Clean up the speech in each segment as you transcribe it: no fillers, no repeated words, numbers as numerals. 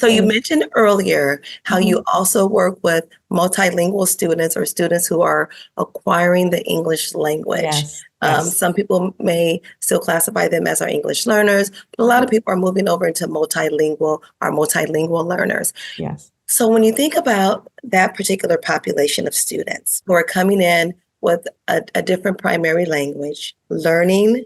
So you mentioned earlier how Mhm. you also work with multilingual students or students who are acquiring the English language. Yes, yes. Some people may still classify them as our English learners, but a lot of people are moving over into multilingual learners. Yes. So when you think about that particular population of students who are coming in with a different primary language, learning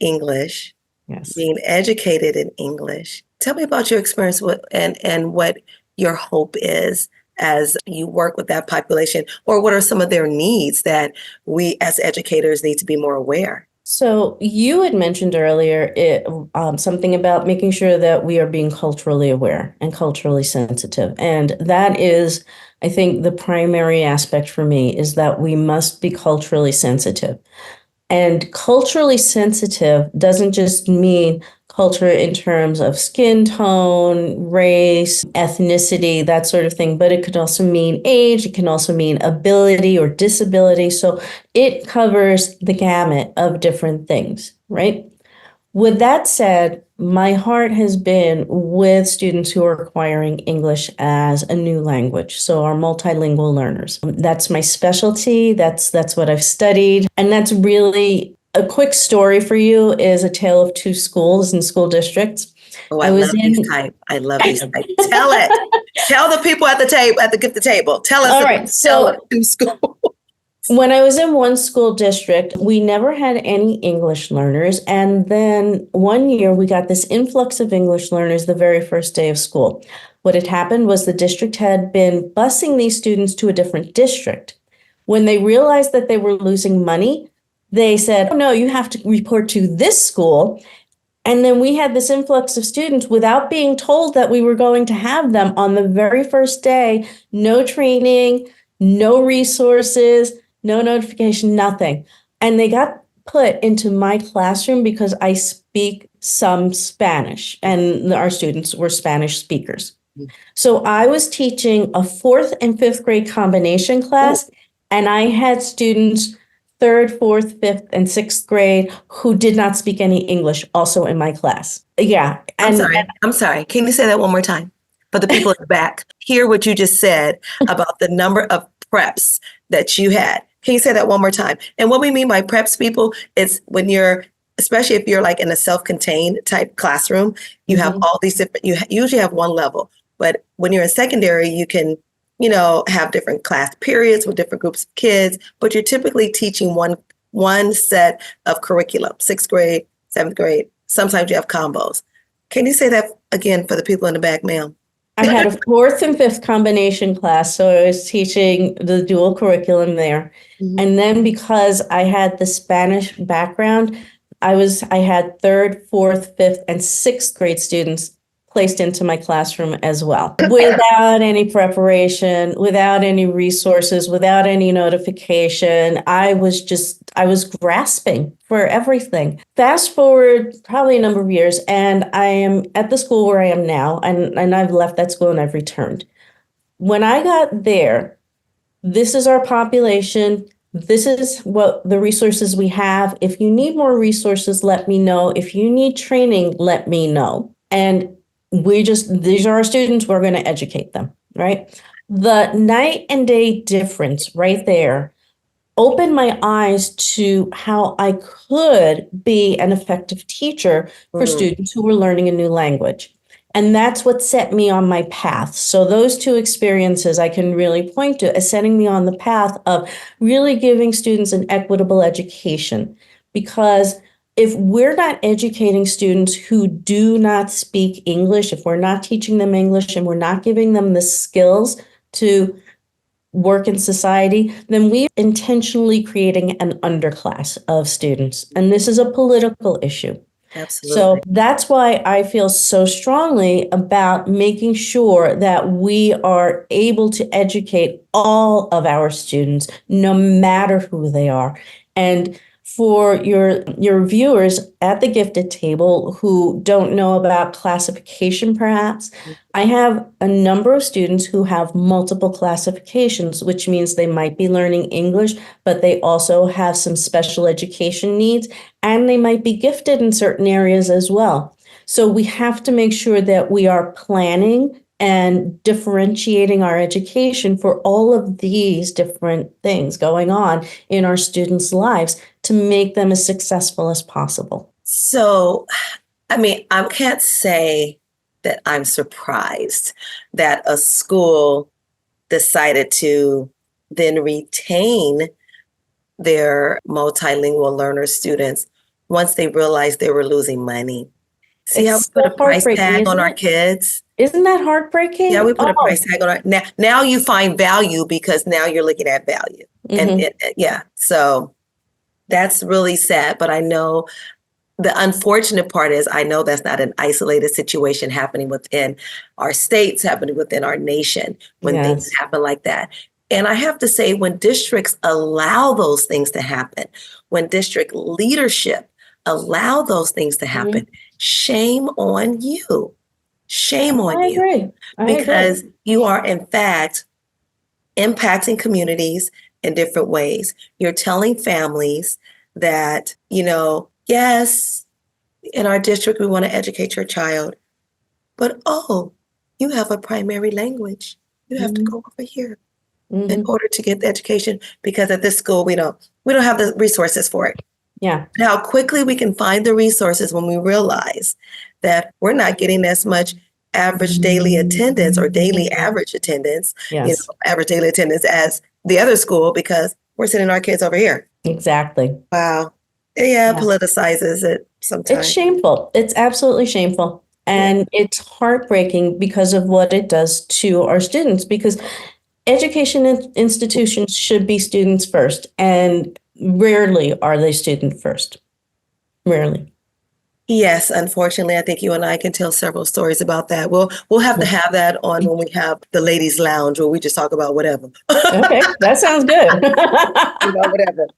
English, Yes. being educated in English. Tell me about your experience with and what your hope is as you work with that population, or what are some of their needs that we as educators need to be more aware? So you had mentioned earlier something about making sure that we are being culturally aware and culturally sensitive. And that is, I think, the primary aspect for me is that we must be culturally sensitive. And culturally sensitive doesn't just mean culture in terms of skin tone, race, ethnicity, that sort of thing, but it could also mean age, it can also mean ability or disability. So it covers the gamut of different things, right? With that said, my heart has been with students who are acquiring English as a new language, so our multilingual learners. That's my specialty. That's what I've studied, and that's really a quick story for you is a tale of two schools and school districts. Oh, I was in. I love these type. Tell it. Tell the people at the table at the gift table. Tell us. All right. So school. when I was in one school district, we never had any English learners. And then one year we got this influx of English learners the very first day of school. What had happened was the district had been busing these students to a different district. When they realized that they were losing money, they said, oh, no, you have to report to this school. And then we had this influx of students without being told that we were going to have them on the very first day. No training, no resources, no notification, nothing. And they got put into my classroom because I speak some Spanish and our students were Spanish speakers. So I was teaching a fourth and fifth grade combination class, and I had students third, fourth, fifth, and sixth grade who did not speak any English also in my class. Yeah. I'm sorry. Can you say that one more time? For the people in the back, hear what you just said about the number of preps that you had. Can you say that one more time? And what we mean by preps, people, is when especially if you're like in a self-contained type classroom, you have all these different, you usually have one level. But when you're in secondary, you can, have different class periods with different groups of kids, but you're typically teaching one set of curriculum, sixth grade, seventh grade. Sometimes you have combos. Can you say that again for the people in the back, ma'am? I had a fourth and fifth combination class, so I was teaching the dual curriculum there. And then because I had the Spanish background, I had third, fourth, fifth, and sixth grade students placed into my classroom as well, without any preparation, without any resources, without any notification. I was grasping for everything. Fast forward probably a number of years, and I am at the school where I am now, and I've left that school and I've returned. When I got there, this is our population. This is what the resources we have. If you need more resources, let me know. If you need training, let me know. And these are our students, we're going to educate them, right? The night and day difference right there opened my eyes to how I could be an effective teacher for students who were learning a new language. And that's what set me on my path. So those two experiences I can really point to as setting me on the path of really giving students an equitable education. Because if we're not educating students who do not speak English, if we're not teaching them English and we're not giving them the skills to work in society, then we're intentionally creating an underclass of students. And this is a political issue. Absolutely. So that's why I feel so strongly about making sure that we are able to educate all of our students, no matter who they are. And for your viewers at the gifted table who don't know about classification, perhaps, I have a number of students who have multiple classifications, which means they might be learning English, but they also have some special education needs, and they might be gifted in certain areas as well. So we have to make sure that we are planning and differentiating our education for all of these different things going on in our students' lives to make them as successful as possible. So, I mean, I can't say that I'm surprised that a school decided to then retain their multilingual learner students once they realized they were losing money. See how we It's put a so price heartbreaking, tag on isn't our it? kids? Isn't that heartbreaking? Yeah, we put a Oh, price tag on our now you find value because now you're looking at value. And mhm. yeah, so that's really sad. But I know the unfortunate part is I know that's not an isolated situation happening within our states, happening within our nation when things Yes. happen like that. And I have to say, when districts allow those things to happen, when district leadership allow those things to happen, Mhm. shame on you. Shame on I you, agree. I agree. because you are, in fact, impacting communities in different ways. You're telling families that, yes, in our district, we want to educate your child, but oh, you have a primary language. You have to Mhm. go over here in Mhm. order to get the education, because at this school we don't have the resources for it. Yeah. And how quickly we can find the resources when we realize that we're not getting as much average daily attendance or daily average attendance, Yes, average daily attendance as the other school, because we're sending our kids over here. exactly. Wow. Yeah, Yeah. politicizes it It's sometimes. shameful. It's absolutely shameful. Yeah. And it's heartbreaking because of what it does to our students, because education institutions should be students first, and rarely are they student first. Rarely. Yes, unfortunately, I think you and I can tell several stories about that. We'll have to have that on when we have the ladies' lounge where we just talk about whatever. Okay, that sounds good. Whatever.